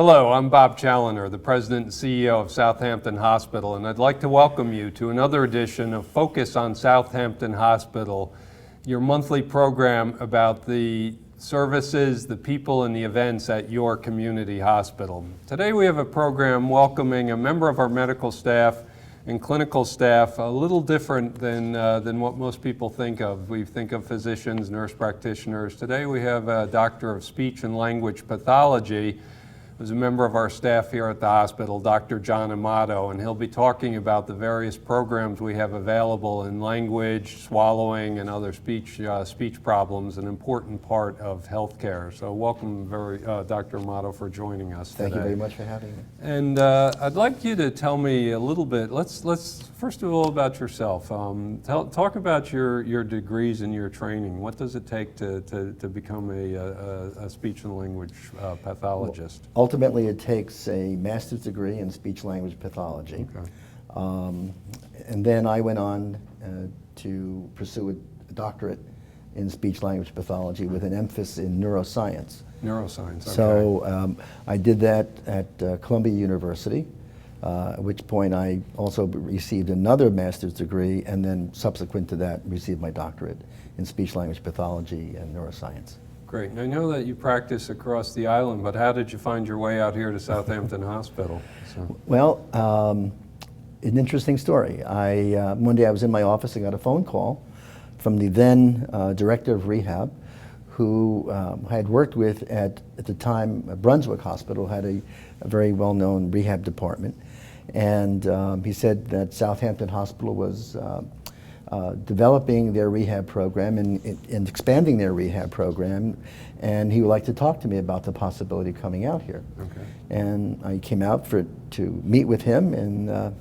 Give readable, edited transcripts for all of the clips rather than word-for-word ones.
Hello, I'm Bob Challoner, the President and CEO of Southampton Hospital, and I'd like to welcome you to another edition of Focus on Southampton Hospital, your monthly program about the services, the people, and the events at your community hospital. Today we have a program welcoming a member of our medical staff and clinical staff, a little different than what most people think of. We think of physicians, nurse practitioners. Today we have a doctor of speech and language pathology who's a member of our staff here at the hospital, Dr. John Amato, and he'll be talking about the various programs we have available in language, swallowing, and other speech problems, an important part of healthcare. So welcome, Dr. Amato, for joining us today. Thank you very much for having me. And I'd like you to tell me a little bit, let's first of all about yourself. Talk about your degrees and your training. What does it take to become a speech and language pathologist? Well, ultimately, it takes a master's degree in speech-language pathology. Okay. And then I went on to pursue a doctorate in speech-language pathology with an emphasis in neuroscience. Neuroscience, okay. So I did that at Columbia University, at which point I also received another master's degree, and then subsequent to that received my doctorate in speech-language pathology and neurosciance. Great. And I know that you practice across the island, but how did you find your way out here to Southampton Hospital? Well, an interesting story. One day I was in my office and got a phone call from the then director of rehab, who I had worked with at the time, Brunswick Hospital had a very well-known rehab department. And he said that Southampton Hospital was developing their rehab program and expanding their rehab program, and he would like to talk to me about the possibility of coming out here. Okay. And I came out to meet with him and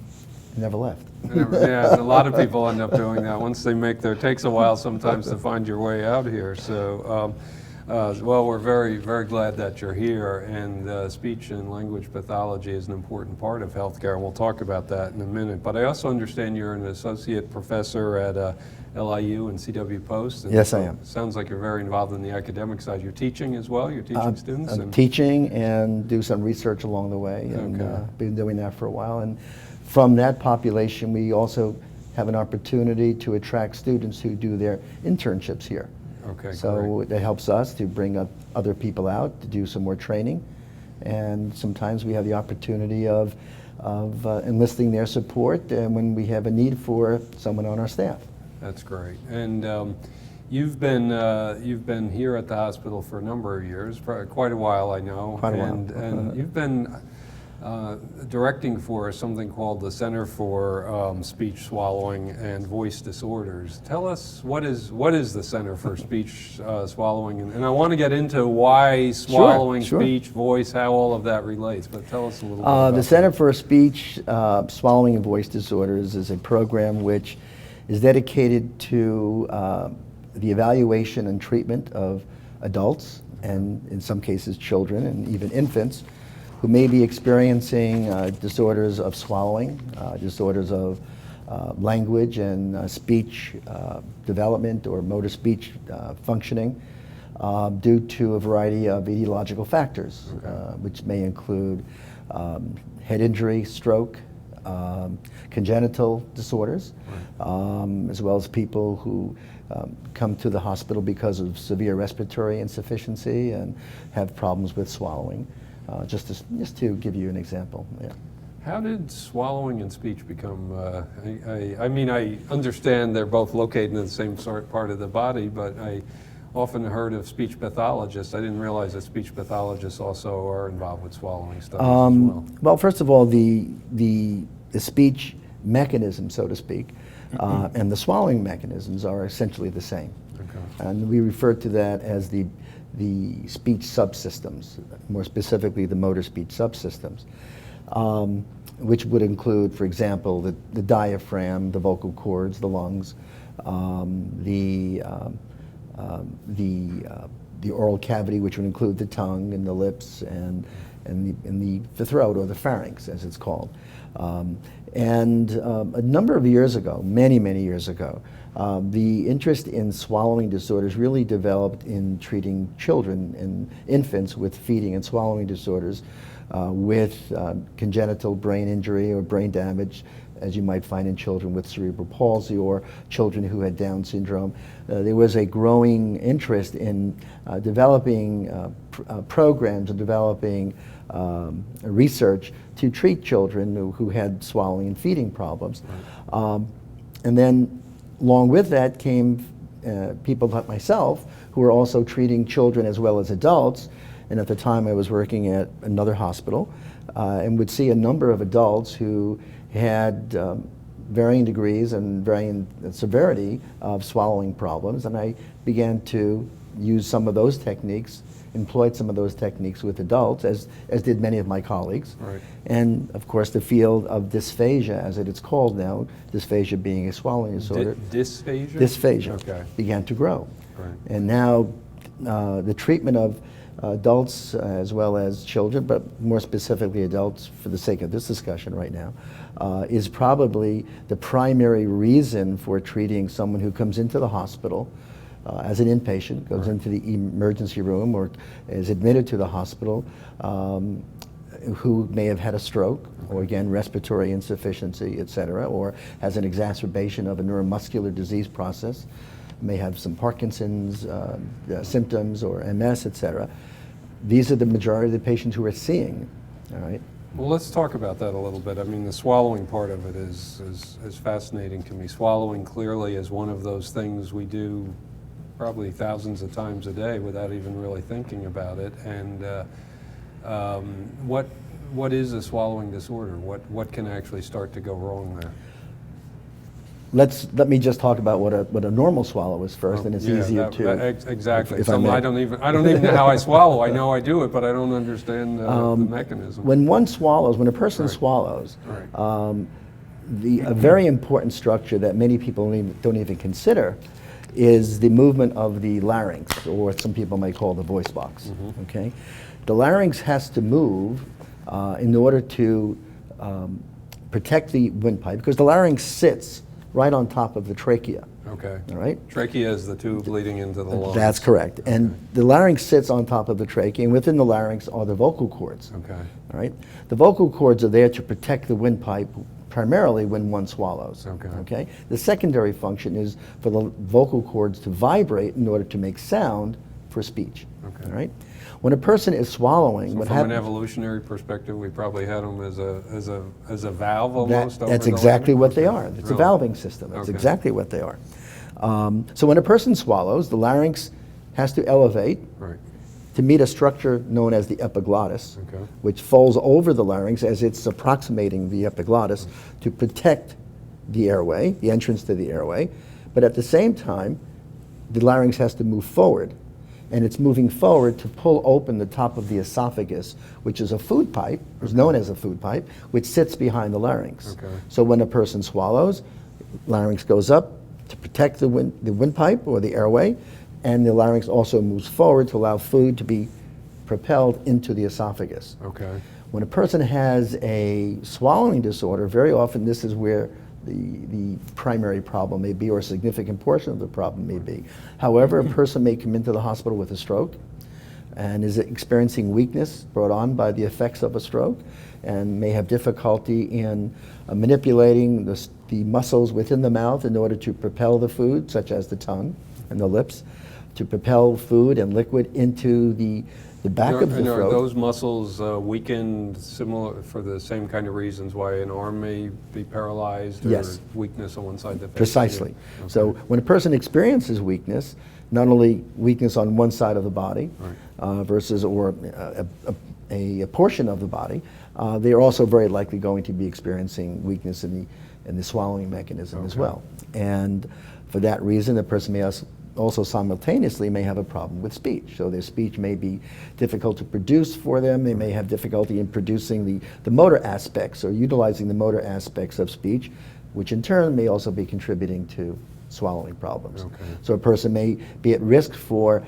never left. Yeah, a lot of people end up doing that. Once they it takes a while sometimes to find your way out here. So, well, we're very, very glad that you're here, and speech and language pathology is an important part of healthcare, and we'll talk about that in a minute. But I also understand you're an associate professor at LIU and CW Post. And yes, I am. Sounds like you're very involved in the academic side. You're teaching as well? You're teaching students? I'm teaching and do some research along the way, and been doing that for a while. And from that population, we also have an opportunity to attract students who do their internships here. Okay, so great. It helps us to bring up other people out to do some more training, and sometimes we have the opportunity of enlisting their support when we have a need for someone on our staff. That's great. And you've been here at the hospital for a number of years, quite a while, I know. Quite a while. And you've been directing for something called the Center for Speech, Swallowing, and Voice Disorders. Tell us, what is the Center for Speech, Swallowing, and I want to get into why swallowing, sure. speech, voice, how all of that relates, but tell us a little bit about the Center for Speech, Swallowing, and Voice Disorders is a program which is dedicated to the evaluation and treatment of adults, and in some cases children and even infants, who may be experiencing disorders of swallowing, disorders of language and speech development or motor speech functioning due to a variety of etiological factors, which may include head injury, stroke, congenital disorders, as well as people who come to the hospital because of severe respiratory insufficiency and have problems with swallowing. Just to give you an example. Yeah. How did swallowing and speech become, I mean, I understand they're both located in the same part of the body, but I often heard of speech pathologists. I didn't realize that speech pathologists also are involved with swallowing studies as well. Well, first of all, the speech mechanism, so to speak, and the swallowing mechanisms are essentially the same. Okay. And we refer to that as the speech subsystems, more specifically the motor speech subsystems, which would include, for example, the diaphragm, the vocal cords, the lungs, the oral cavity, which would include the tongue and the lips and the throat, or the pharynx, as it's called. And a number of years ago, many years ago, the interest in swallowing disorders really developed in treating children and infants with feeding and swallowing disorders with congenital brain injury or brain damage, as you might find in children with cerebral palsy or children who had Down syndrome. There was a growing interest in developing programs and developing research to treat children who had swallowing and feeding problems. Right. And then along with that came people like myself who were also treating children as well as adults. And at the time I was working at another hospital and would see a number of adults who had varying degrees and varying severity of swallowing problems, and I began to use some of those techniques, employed some of those techniques with adults, as did many of my colleagues. Right. And of course the field of dysphagia, as it is called now, dysphagia being a swallowing disorder. Dysphagia? Dysphagia okay. began to grow. Right. And now the treatment of adults as well as children, but more specifically adults for the sake of this discussion right now, is probably the primary reason for treating someone who comes into the hospital as an inpatient, goes into the emergency room or is admitted to the hospital, who may have had a stroke, or again respiratory insufficiency, etc., or has an exacerbation of a neuromuscular disease process, may have some Parkinson's symptoms or MS, etc. These are the majority of the patients who we're seeing. All right. Well, let's talk about that a little bit. I mean, the swallowing part of it is fascinating to me. Swallowing clearly is one of those things we do probably thousands of times a day without even really thinking about it. And what is a swallowing disorder? What can actually start to go wrong there? Let me just talk about what a normal swallow is first, and it's easier to. Exactly. I don't even know how I swallow. I know I do it, but I don't understand the mechanism. When a person swallows, a very important structure that many people don't even consider is the movement of the larynx, or some people may call the voice box. Mm-hmm. Okay, the larynx has to move in order to protect the windpipe, because the larynx sits right on top of the trachea. Okay. All right? Trachea is the tube leading into the lungs. That's correct. And the larynx sits on top of the trachea, and within the larynx are the vocal cords. Okay. All right? The vocal cords are there to protect the windpipe primarily when one swallows. Okay. Okay? The secondary function is for the vocal cords to vibrate in order to make sound for speech. Okay. All right? When a person is swallowing, so from an evolutionary perspective, we probably had them as a valve almost. That's exactly what they are. It's a valving system. That's exactly what they are. So when a person swallows, the larynx has to elevate to meet a structure known as the epiglottis, which folds over the larynx as it's approximating the epiglottis to protect the airway, the entrance to the airway. But at the same time, the larynx has to move forward. And it's moving forward to pull open the top of the esophagus, which is a food pipe, is known as a food pipe, which sits behind the larynx. Okay. So when a person swallows, larynx goes up to protect the windpipe or the airway, and the larynx also moves forward to allow food to be propelled into the esophagus. Okay. When a person has a swallowing disorder, very often this is where the primary problem may be, or a significant portion of the problem may be. However, a person may come into the hospital with a stroke and is experiencing weakness brought on by the effects of a stroke, and may have difficulty in manipulating the muscles within the mouth in order to propel the food, such as the tongue and the lips, to propel food and liquid into the back of the throat. Are those muscles weakened similar for the same kind of reasons why an arm may be paralyzed, or weakness on one side of the face? Precisely. Okay. So when a person experiences weakness, not only weakness on one side of the body versus or a portion of the body, they are also very likely going to be experiencing weakness in the swallowing mechanism as well. And for that reason, the person may also simultaneously may have a problem with speech. So their speech may be difficult to produce for them. They may have difficulty in producing the motor aspects or utilizing the motor aspects of speech, which in turn may also be contributing to swallowing problems. Okay. So a person may be at risk for,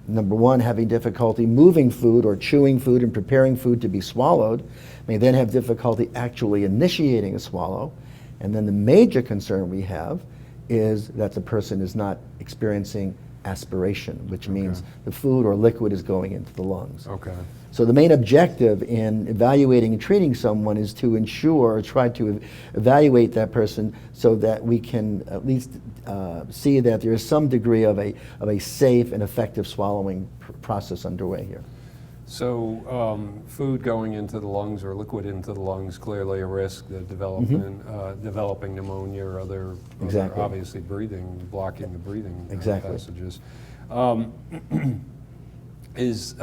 number one, having difficulty moving food or chewing food and preparing food to be swallowed, may then have difficulty actually initiating a swallow. And then the major concern we have is that the person is not experiencing aspiration, which means the food or liquid is going into the lungs. Okay. So the main objective in evaluating and treating someone is to ensure, try to evaluate that person so that we can at least see that there is some degree of a safe and effective swallowing process underway here. So food going into the lungs or liquid into the lungs, clearly a risk, the developing pneumonia or other obviously blocking the breathing passages. Is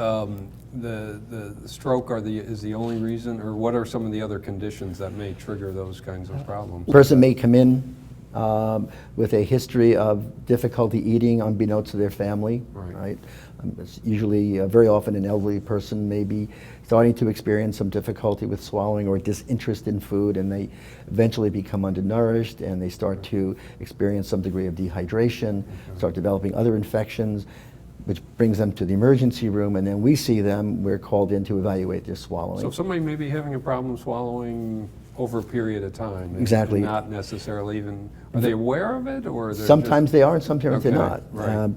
the stroke is the only reason, or what are some of the other conditions that may trigger those kinds of problems? A person may come in with a history of difficulty eating unbeknownst to their family, right? It's usually, very often, an elderly person may be starting to experience some difficulty with swallowing or disinterest in food, and they eventually become undernourished, and they start to experience some degree of dehydration, start developing other infections, which brings them to the emergency room, and then we see them, we're called in to evaluate their swallowing. So somebody may be having a problem swallowing over a period of time. Exactly. And not necessarily even, are they aware of it, or sometimes they are and sometimes they're not. Right.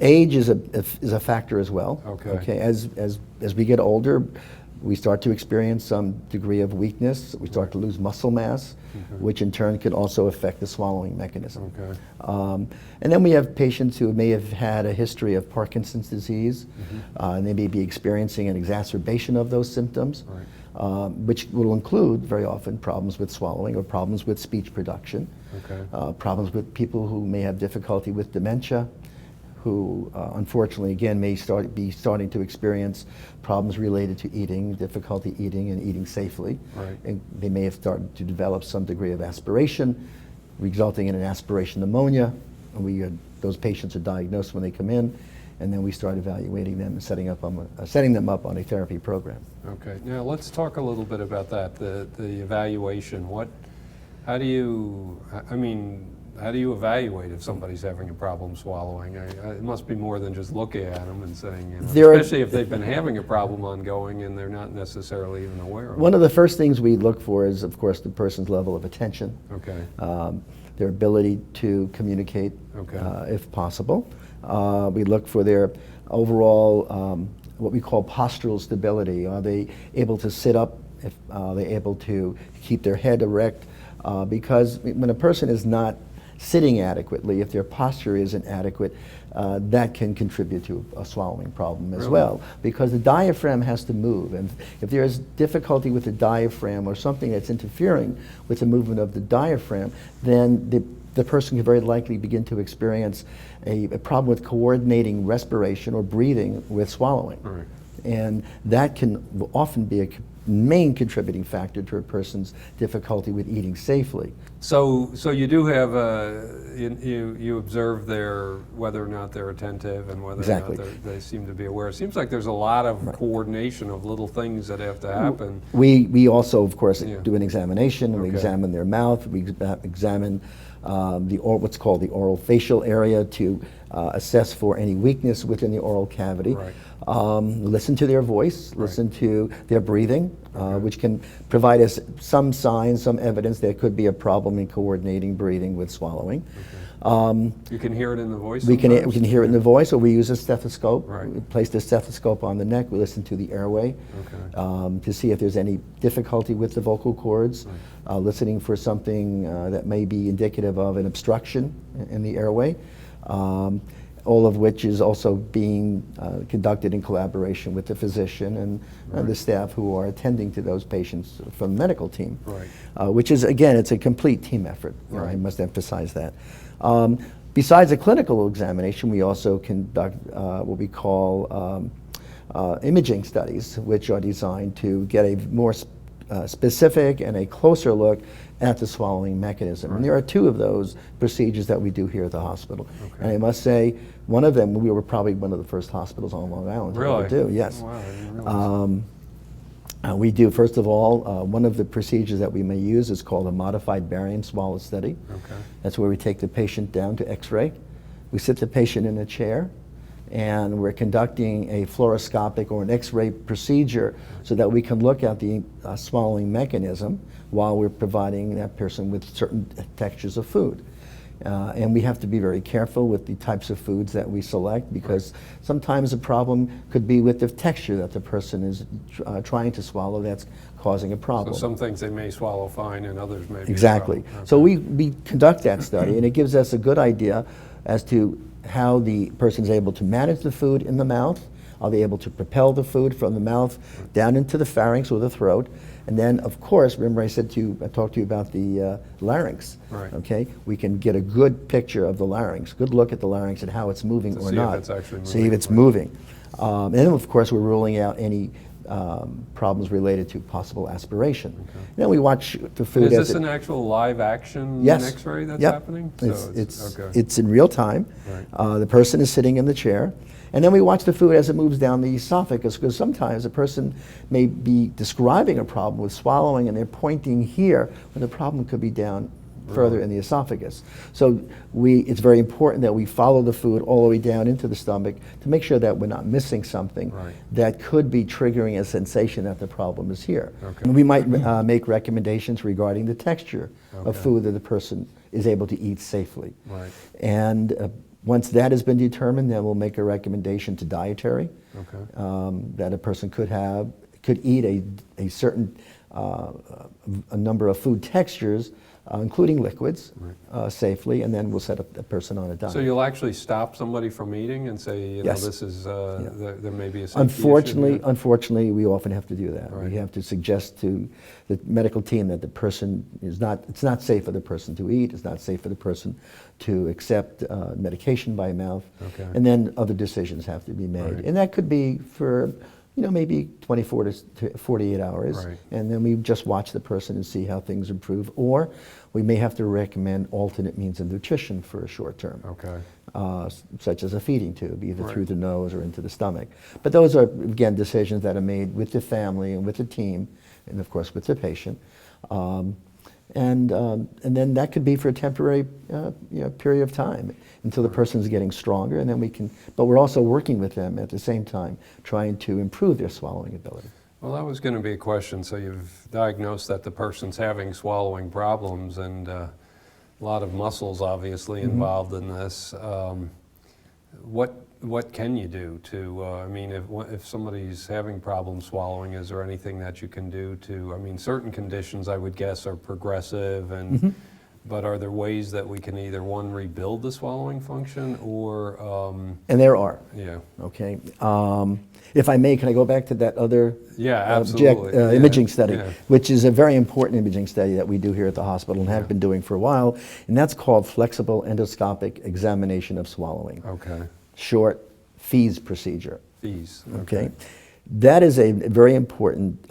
Age is a factor as well. Okay. As we get older, we start to experience some degree of weakness. We start to lose muscle mass, which in turn can also affect the swallowing mechanism. And then we have patients who may have had a history of Parkinson's disease, and they may be experiencing an exacerbation of those symptoms, which will include very often problems with swallowing or problems with speech production, problems with people who may have difficulty with dementia, who unfortunately again may be starting to experience problems related to eating, difficulty eating and eating safely. And they may have started to develop some degree of aspiration, resulting in an aspiration pneumonia. And those patients are diagnosed when they come in, and then we start evaluating them and setting them up on a therapy program. Okay, now let's talk a little bit about that, the evaluation. How do you evaluate if somebody's having a problem swallowing? It must be more than just looking at them and saying, especially if they've been having a problem ongoing and they're not necessarily even aware of it. One of the first things we look for is, of course, the person's level of attention, their ability to communicate, if possible. We look for their overall, what we call postural stability. Are they able to sit up? Are they able to keep their head erect? Because when a person is not sitting adequately, if their posture isn't adequate, that can contribute to a swallowing problem as well, because the diaphragm has to move, and if there is difficulty with the diaphragm or something that's interfering with the movement of the diaphragm, then the person can very likely begin to experience a problem with coordinating respiration or breathing with swallowing. And that can often be a main contributing factor to a person's difficulty with eating safely. So you do have you observe whether or not they're attentive and whether or not they seem to be aware. It seems like there's a lot of coordination of little things that have to happen. We also, of course, do an examination, and we examine their mouth. We examine what's called the oral facial area to assess for any weakness within the oral cavity. Listen to their voice, listen to their breathing, which can provide us some signs, some evidence there could be a problem in coordinating breathing with swallowing. You can hear it in the voice? We can hear it in the voice, or we use a stethoscope. We place the stethoscope on the neck, we listen to the airway to see if there's any difficulty with the vocal cords, listening for something that may be indicative of an obstruction in the airway. All of which is also being conducted in collaboration with the physician and the staff who are attending to those patients from the medical team, which is, again, it's a complete team effort. I must emphasize that. Besides a clinical examination, we also conduct what we call imaging studies, which are designed to get a more specific and a closer look at the swallowing mechanism. And there are two of those procedures that we do here at the hospital. And I must say, one of them, we were probably one of the first hospitals on Long Island to ever do. Yes. Wow, I didn't realize. We do, first of all, one of the procedures that we may use is called a modified barium swallow study. That's where we take the patient down to X-ray. We sit the patient in a chair, and we're conducting a fluoroscopic or an X-ray procedure so that we can look at the swallowing mechanism while we're providing that person with certain textures of food. And we have to be very careful with the types of foods that we select, because sometimes the problem could be with the texture that the person is trying to swallow that's causing a problem. So some things they may swallow fine and others may be Exactly. a problem. So we conduct that study, and it gives us a good idea as to how the person is able to manage the food in the mouth. Are they able to propel the food from the mouth down into the pharynx or the throat? And then, of course, remember I talked to you about the larynx. Right. Okay, we can get a good picture of the larynx, good look at the larynx and how it's moving or not. See if it's actually moving. See if it's moving. And then, of course, we're ruling out any problems related to possible aspiration. Okay. Then we watch the food. Is this an actual live action Yes. X-ray that's Yep. happening? It's in real time. Right. The person is sitting in the chair. And then we watch the food as it moves down the esophagus, because sometimes a person may be describing a problem with swallowing and they're pointing here when the problem could be down further in the esophagus. So it's very important that we follow the food all the way down into the stomach to make sure that we're not missing something that could be triggering a sensation that the problem is here. Okay. And we might make recommendations regarding the texture of food that the person is able to eat safely. Right. And once that has been determined, then we'll make a recommendation to dietary, that a person could eat a certain a number of food textures, including liquids, safely, and then we'll set up the person on a diet. So you'll actually stop somebody from eating and say, you know, Yes. this is, there may be a safety issue Unfortunately, we often have to do that. Right. We have to suggest to the medical team that the person it's not safe for the person to eat, it's not safe for the person to accept medication by mouth, and then other decisions have to be made. Right. And that could be for, maybe 24 to 48 hours, Right. and then we just watch the person and see how things improve. Or we may have to recommend alternate means of nutrition for a short term. Such as a feeding tube, either through the nose or into the stomach. But those are, again, decisions that are made with the family and with the team, and of course with the patient. And then that could be for a temporary period of time until the person's getting stronger, and then but we're also working with them at the same time, trying to improve their swallowing ability. Well, that was going to be a question. So you've diagnosed that the person's having swallowing problems, and a lot of muscles obviously involved in this. What can you do to, I mean, if somebody's having problems swallowing, is there anything that you can do to, I mean, certain conditions I would guess are progressive, and but are there ways that we can either, one, rebuild the swallowing function, or... And there are. Yeah. Okay. If I may, can I go back to that other imaging study, which is a very important imaging study that we do here at the hospital and have been doing for a while, and that's called flexible endoscopic examination of swallowing. Okay. Short, FEES procedure. FEES. Okay. That is a very important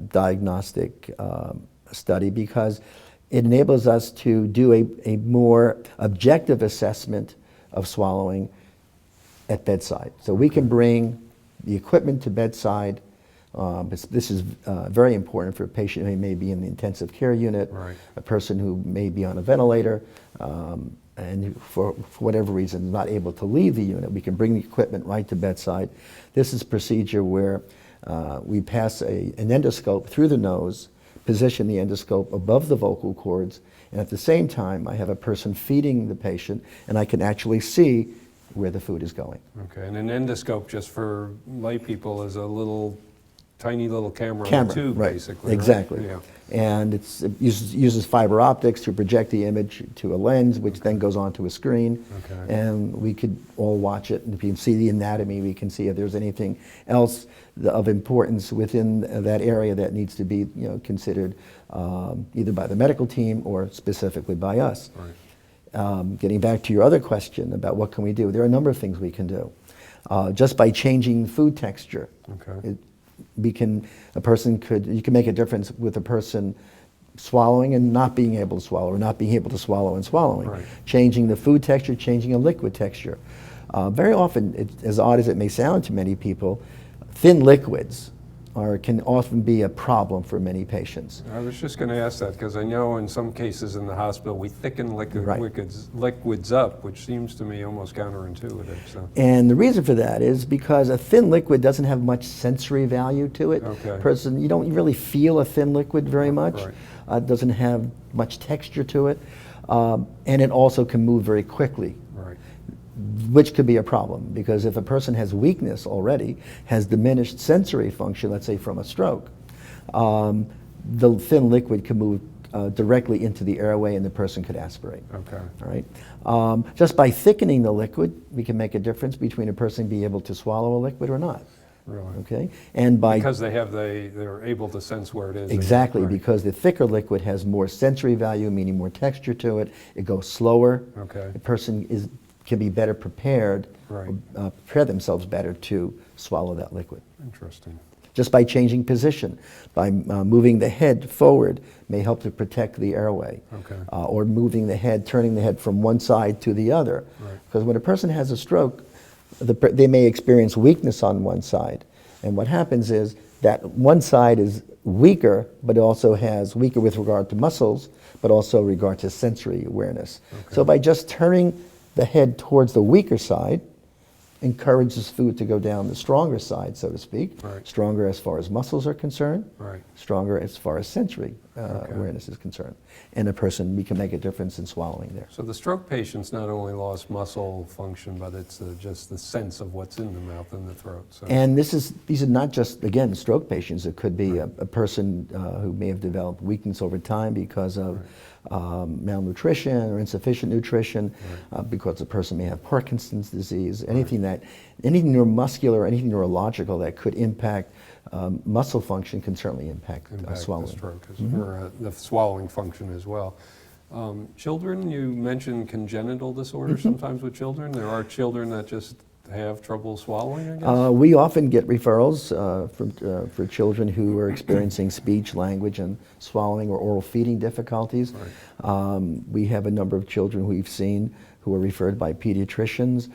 diagnostic study, because it enables us to do a more objective assessment of swallowing at bedside. So we can bring the equipment to bedside. This is very important for a patient who may be in the intensive care unit, a person who may be on a ventilator, and who, for whatever reason, is not able to leave the unit. We can bring the equipment right to bedside. This is a procedure where we pass an endoscope through the nose, position the endoscope above the vocal cords, and at the same time I have a person feeding the patient, and I can actually see where the food is going. Okay, and an endoscope, just for lay people, is a tiny little camera on a tube, basically. Exactly. Right? Yeah. And it uses fiber optics to project the image to a lens, which then goes onto a screen. Okay. And we could all watch it, and if you can see the anatomy, we can see if there's anything else of importance within that area that needs to be considered either by the medical team or specifically by us. Right. Getting back to your other question about what can we do, there are a number of things we can do. Just by changing food texture. Okay. You can make a difference with a person swallowing and not being able to swallow, or not being able to swallow and swallowing. Right. Changing the food texture, changing a liquid texture. Very often, as odd as it may sound to many people, thin liquids can often be a problem for many patients. I was just going to ask that, because I know in some cases in the hospital we thicken liquids up, which seems to me almost counterintuitive. So. And the reason for that is because a thin liquid doesn't have much sensory value to it. Okay. You don't really feel a thin liquid very much. Right. It doesn't have much texture to it. And it also can move very quickly, Right. which could be a problem, because if a person has weakness already, has diminished sensory function, let's say from a stroke, the thin liquid can move directly into the airway and the person could aspirate. Okay. All right. Just by thickening the liquid, we can make a difference between a person being able to swallow a liquid or not. Really? Okay. And by Because they're able to sense where it is. exactly, Right. because the thicker liquid has more sensory value, meaning more texture to it. It goes slower. Okay. The person can be better prepared, Right. prepare themselves better to swallow that liquid. Interesting. Just by changing position, by moving the head forward may help to protect the airway. Okay. Or moving the head, turning the head from one side to the other. Right. Because when a person has a stroke, they may experience weakness on one side. And what happens is that one side is weaker, but it also has weaker with regard to muscles, but also regard to sensory awareness. Okay. So by just turning the head towards the weaker side, encourages food to go down the stronger side, so to speak. Right. Stronger as far as muscles are concerned, Right. stronger as far as sensory Okay. awareness is concerned. And we can make a difference in swallowing there. So the stroke patients not only lost muscle function, but it's just the sense of what's in the mouth and the throat. So. And these are not just, again, stroke patients. It could be a person who may have developed weakness over time because of malnutrition or insufficient nutrition, because the person may have Parkinson's disease, anything neuromuscular, anything neurological that could impact muscle function can certainly impact swallowing. The stroke or the swallowing function as well. Children, you mentioned congenital disorders sometimes with children. There are children that just have trouble swallowing, I guess? We often get referrals for children who are experiencing speech, language, and swallowing or oral feeding difficulties. Right. We have a number of children who we've seen who are referred by pediatricians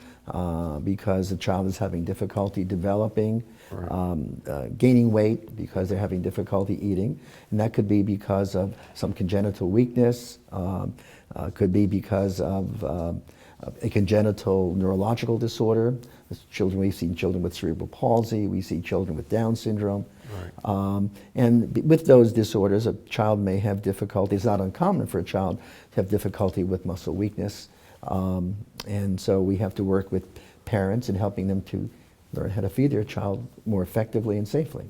because the child is having difficulty developing, Right. Gaining weight because they're having difficulty eating. And that could be because of some congenital weakness, could be because of a congenital neurological disorder. We've seen children with cerebral palsy, we see children with Down syndrome. Right. And with those disorders, a child may have difficulty. It's not uncommon for a child to have difficulty with muscle weakness. And so we have to work with parents in helping them to learn how to feed their child more effectively and safely.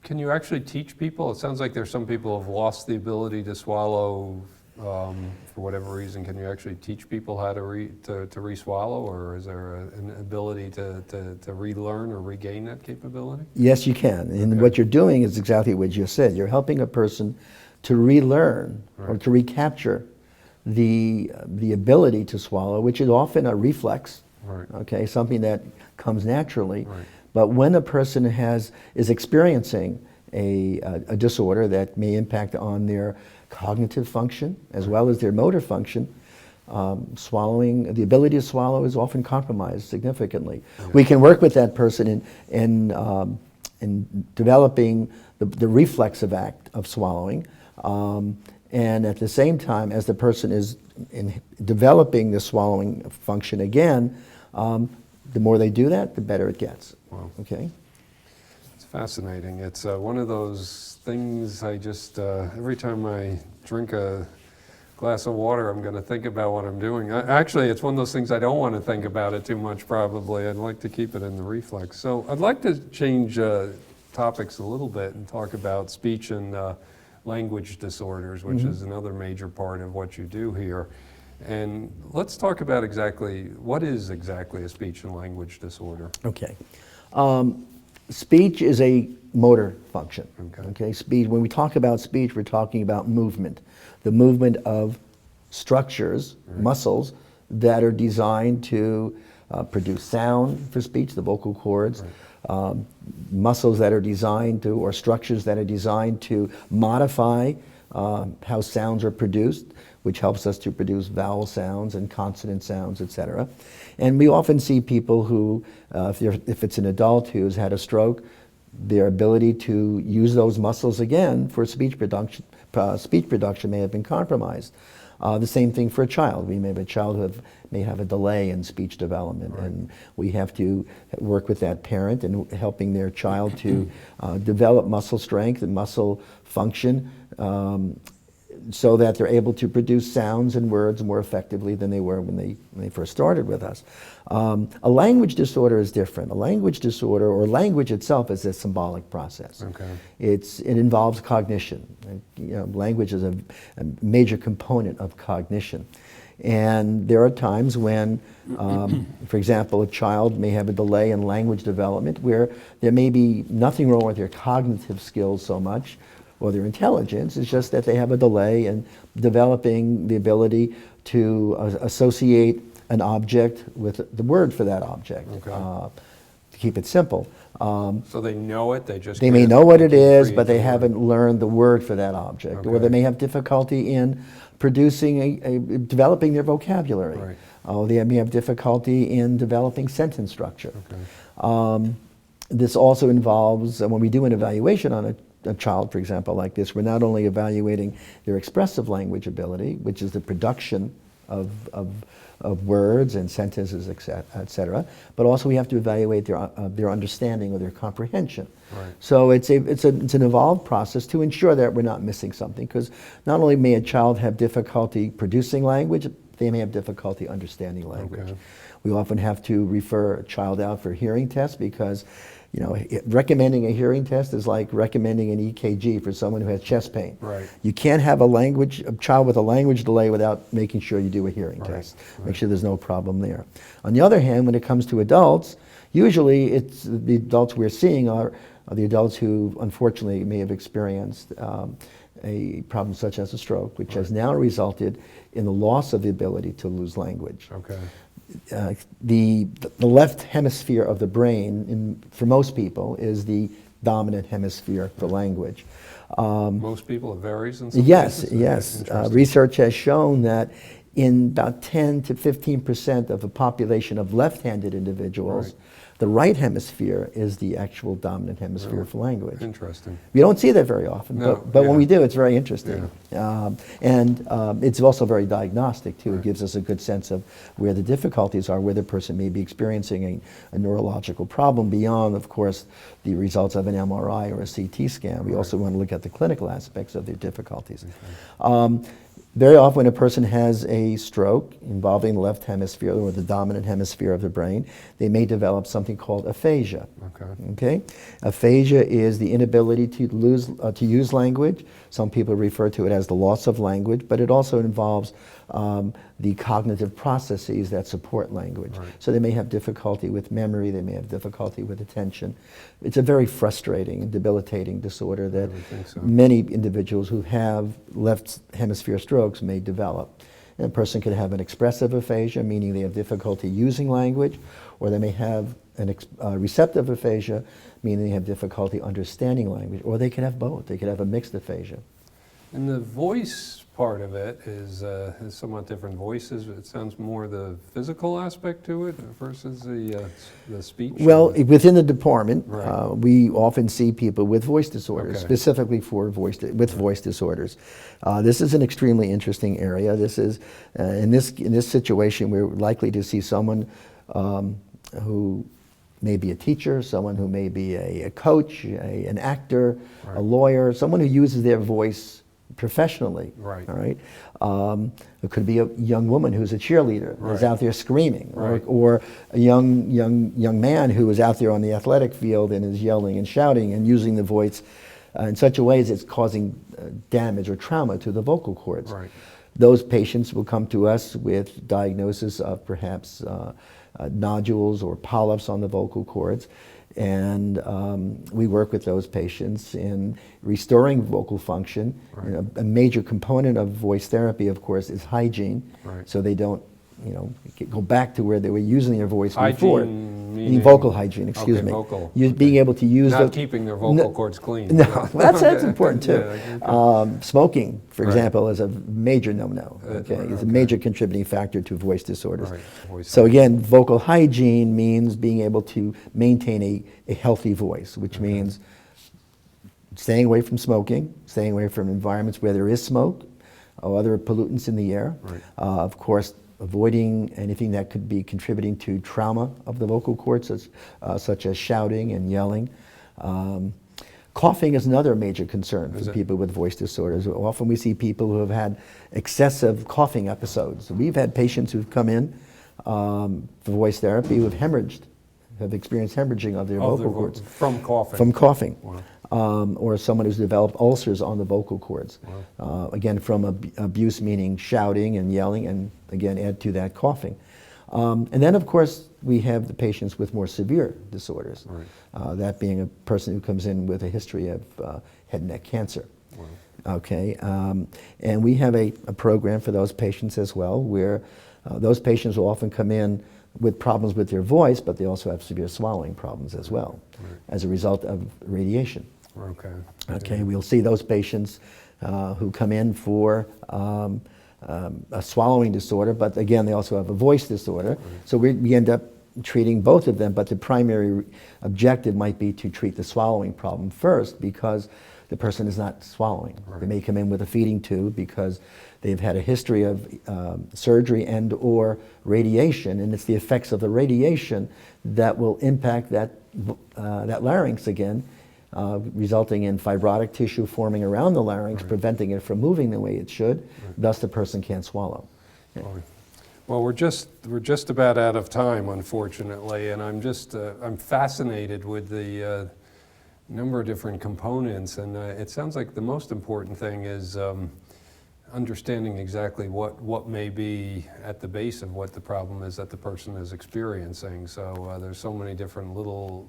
Can you actually teach people? It sounds like there's some people who have lost the ability to swallow for whatever reason. Can you actually teach people how to re-swallow, or is there an ability to relearn or regain that capability? Yes, you can. And what you're doing is exactly what you said. You're helping a person to relearn or to recapture the ability to swallow, which is often a reflex. Right. Okay, something that comes naturally. Right. But when a person is experiencing a disorder that may impact on their cognitive function as well as their motor function, the ability to swallow is often compromised significantly. Yeah. We can work with that person in developing the reflexive act of swallowing, and at the same time, as the person is in developing the swallowing function again, the more they do that, the better it gets. Wow. Okay. It's fascinating. It's one of those things I just, every time I drink a glass of water, I'm going to think about what I'm doing. Actually, it's one of those things I don't want to think about it too much, probably. I'd like to keep it in the reflex. So I'd like to change topics a little bit and talk about speech and language disorders, which is another major part of what you do here. And let's talk about what is exactly a speech and language disorder. Okay. Speech is a motor function. Okay. Speech. When we talk about speech, we're talking about movement. The movement of structures, muscles, that are designed to produce sound for speech, the vocal cords. Muscles that are designed to, or structures that are designed to modify how sounds are produced, which helps us to produce vowel sounds and consonant sounds, etc. And we often see people who, if it's an adult who's had a stroke, their ability to use those muscles again for speech production may have been compromised. The same thing for a child. We may have a child who may have a delay in speech development, and we have to work with that parent in helping their child to develop muscle strength and muscle function so that they're able to produce sounds and words more effectively than they were when they first started with us. A language disorder is different. A language disorder, or language itself, is a symbolic process. Okay. It involves cognition. Language is a major component of cognition. And there are times when, for example, a child may have a delay in language development where there may be nothing wrong with their cognitive skills so much, or their intelligence. It's just that they have a delay in developing the ability to associate an object with the word for that object, Okay. to keep it simple. So they know it, They may know what it is, but they haven't learned the word for that object. Or Okay. they may have difficulty in producing developing their vocabulary. Right. They may have difficulty in developing sentence structure. Okay. This also involves, when we do an evaluation on a child, for example, like this, we're not only evaluating their expressive language ability, which is the production of words and sentences, et cetera, but also we have to evaluate their understanding or their comprehension. Right. So it's an evolved process to ensure that we're not missing something, because not only may a child have difficulty producing language, they may have difficulty understanding language. Okay. We often have to refer a child out for hearing tests because, recommending a hearing test is like recommending an EKG for someone who has chest pain. Right. You can't have a child with a language delay without making sure you do a hearing test. Make sure there's no problem there. On the other hand, when it comes to adults, usually it's the adults we're seeing are the adults who unfortunately may have experienced a problem such as a stroke, which has now resulted in the loss of the ability to lose language. Okay. The left hemisphere of the brain, for most people, is the dominant hemisphere for language. Most people, it varies in some Yes, cases? yes. Interesting. Research has shown that in about 10 to 15% of the population of left-handed individuals, Right. the right hemisphere is the actual dominant hemisphere for language. Interesting. We don't see that very often, No, but yeah. when we do, it's very interesting. And it's also very diagnostic, too. It gives us a good sense of where the difficulties are, where the person may be experiencing a neurological problem beyond, of course, the results of an MRI or a CT scan. We also want to look at the clinical aspects of their difficulties. Very often when a person has a stroke involving the left hemisphere or the dominant hemisphere of the brain, they may develop something called aphasia. Okay? Aphasia is the inability to use language. Some people refer to it as the loss of language, but it also involves the cognitive processes that support language. Right. So they may have difficulty with memory, they may have difficulty with attention. It's a very frustrating and debilitating disorder that would think so. many individuals who have left hemisphere strokes may develop. And a person could have an expressive aphasia, meaning they have difficulty using language, or they may have a receptive aphasia, meaning they have difficulty understanding language, or they could have both. They could have a mixed aphasia. And the voice part of it is somewhat different voices. It sounds more the physical aspect to it versus the speech. Well, within the department, Right. we often see people with voice disorders, Okay. specifically for voice disorders. This is an extremely interesting area. This is in this situation, we're likely to see someone who may be a teacher, someone who may be a coach, an actor, Right. a lawyer, someone who uses their voice professionally. Right. All right. It could be a young woman who's a cheerleader, who's Right. out there screaming, Right. or a young man who is out there on the athletic field and is yelling and shouting and using the voice in such a way as it's causing damage or trauma to the vocal cords. Right. Those patients will come to us with diagnosis of perhaps nodules or polyps on the vocal cords. And we work with those patients in restoring vocal function. Right. You know, a major component of voice therapy, of course, is hygiene. Right. So they don't, go back to where they were using their voice before. Hygiene Meaning vocal hygiene, excuse Okay, me. vocal. Being able to use Not keeping their vocal cords clean. No, well, that's important too. Yeah, okay. Smoking, for Right. example, is a major no-no. Okay, right, it's a okay. major contributing factor to voice disorders. Right, voice So again, vocal hygiene means being able to maintain a healthy voice, which means staying away from smoking, staying away from environments where there is smoke or other pollutants in the air. Right. Of course, avoiding anything that could be contributing to trauma of the vocal cords, such as shouting and yelling. Coughing is another major concern for people with voice disorders. Often we see people who have had excessive coughing episodes. We've had patients who've come in for voice therapy who have experienced hemorrhaging of their vocal cords. From coughing? From coughing. Wow. Or someone who's developed ulcers on the vocal cords. Wow. Again, from abuse, meaning shouting and yelling, and again, add to that coughing. And then, of course, we have the patients with more severe disorders, Right. that being a person who comes in with a history of head and neck cancer. Wow. Okay, and we have a program for those patients as well, where those patients will often come in with problems with their voice, but they also have severe swallowing problems as well, as a result of radiation. Okay. Okay, we'll see those patients who come in for a swallowing disorder, but again, they also have a voice disorder. So we end up treating both of them, but the primary objective might be to treat the swallowing problem first, because the person is not swallowing. They may come in with a feeding tube because they've had a history of surgery and or radiation, and it's the effects of the radiation that will impact that larynx again, resulting in fibrotic tissue forming around the larynx, preventing it from moving the way it should. Thus, the person can't swallow. Well, we're just about out of time, unfortunately, and I'm fascinated with the number of different components, and it sounds like the most important thing is understanding exactly what may be at the base of what the problem is that the person is experiencing. So there's so many different little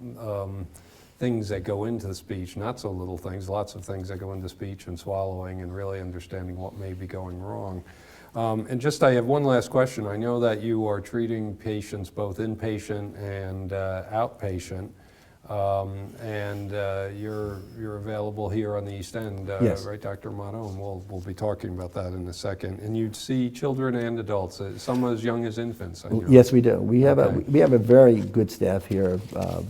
things that go into the speech, not so little things, lots of things that go into speech and swallowing, and really understanding what may be going wrong. And I have one last question. I know that you are treating patients both inpatient and outpatient, and you're available here on the East End, Yes. right, Dr. Amato? And we'll be talking about that in a second. And you see children and adults, some as young as infants, I know. Yes, we do. We have Okay. a very good staff here of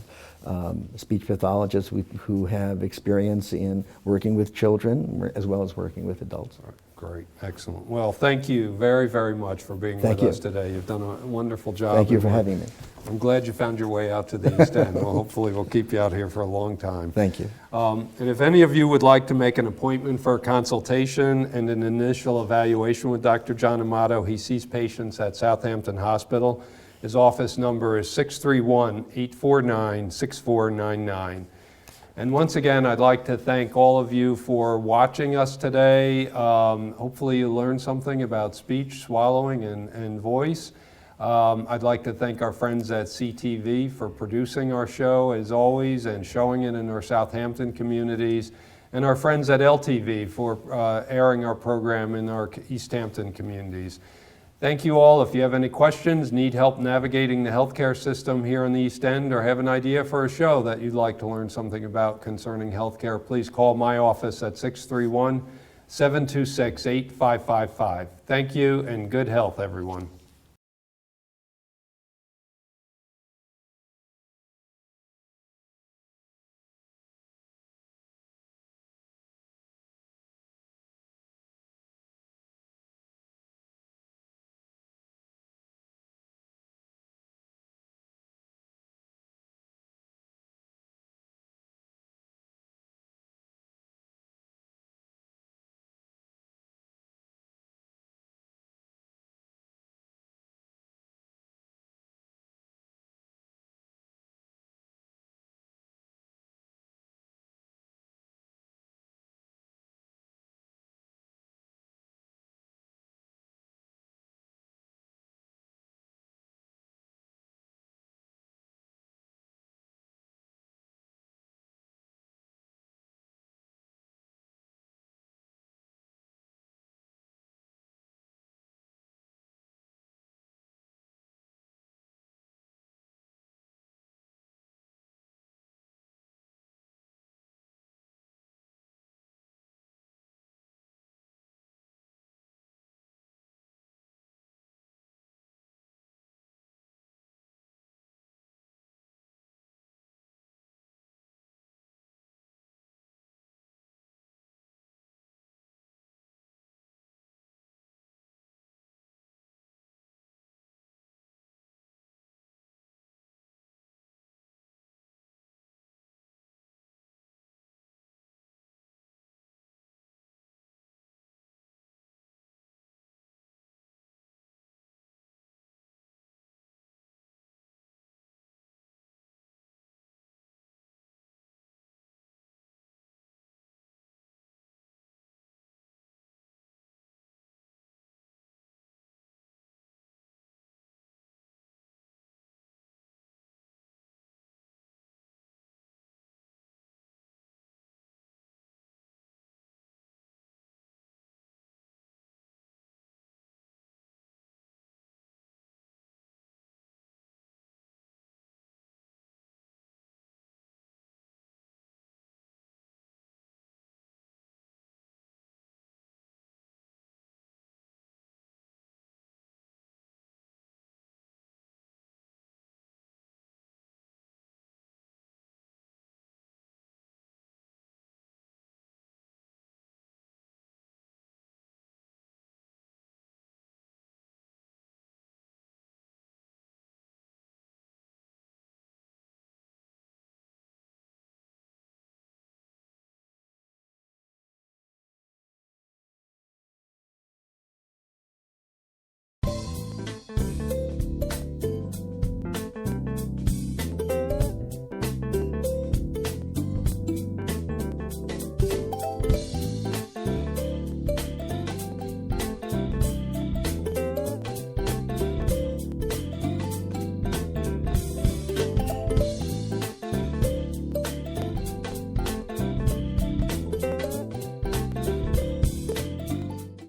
speech pathologists who have experience in working with children as well as working with adults. All right, great, excellent. Well, thank you very, very much for being with us today. You've done a wonderful job. Thank you for having me. I'm glad you found your way out to the East End. Well, hopefully we'll keep you out here for a long time. Thank you. And if any of you would like to make an appointment for a consultation and an initial evaluation with Dr. John Amato, he sees patients at Southampton Hospital. His office number is 631-849-6499. And once again, I'd like to thank all of you for watching us today. Hopefully you learned something about speech, swallowing, and voice. I'd like to thank our friends at CTV for producing our show, as always, and showing it in our Southampton communities, and our friends at LTV for airing our program in our East Hampton communities. Thank you all. If you have any questions, need help navigating the healthcare system here in the East End, or have an idea for a show that you'd like to learn something about concerning healthcare, please call my office at 631-726-8555. Thank you, and good health, everyone.